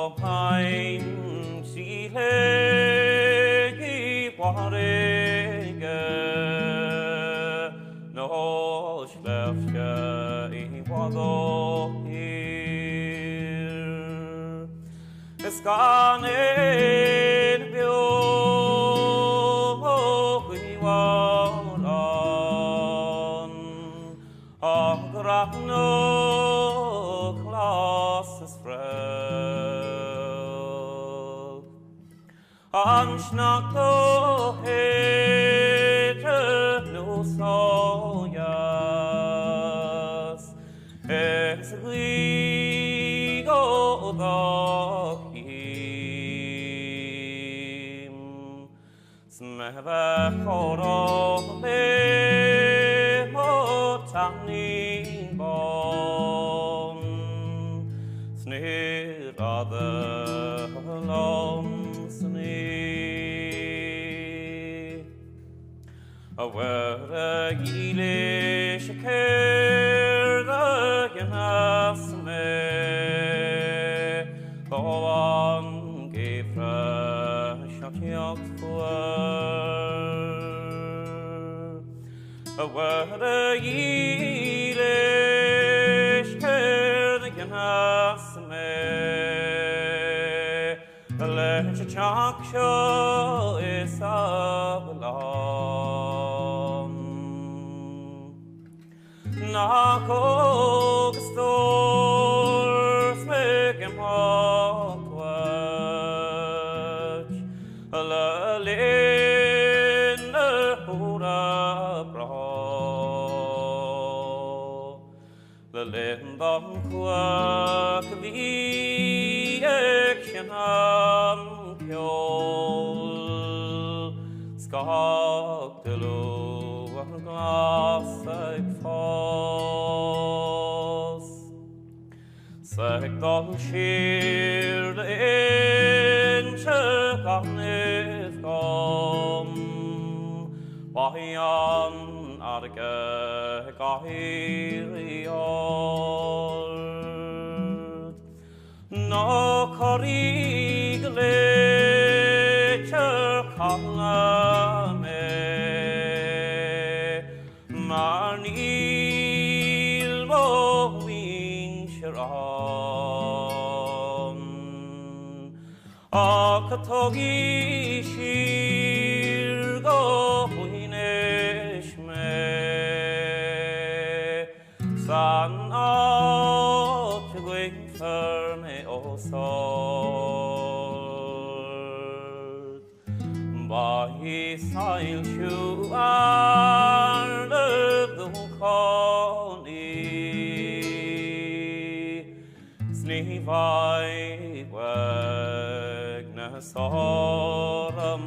Ein silegi warege no schläfke I wado hier es kann in bio I waran agrach no classes frau Anschnacko hete no sojas es rigo dachim smeve choro le motanin bon snirade lom Aware gile shaker the yanasme Goan gefra shatyok for Aware gile shaker the yanasme Let your chalk show is Nakog stors megem hotwatch Lalin hura bra Lalin dom quack vi eksham kjol Skak de lo glasig fos Seg don skir in kjøkannet kom Bahian arge gahir I ord Nå korigle kjøkannet Marnil mo wing sharon Akatogi shir go hinesh me San out going firme osort Bahi sail shu Snivai wagna soram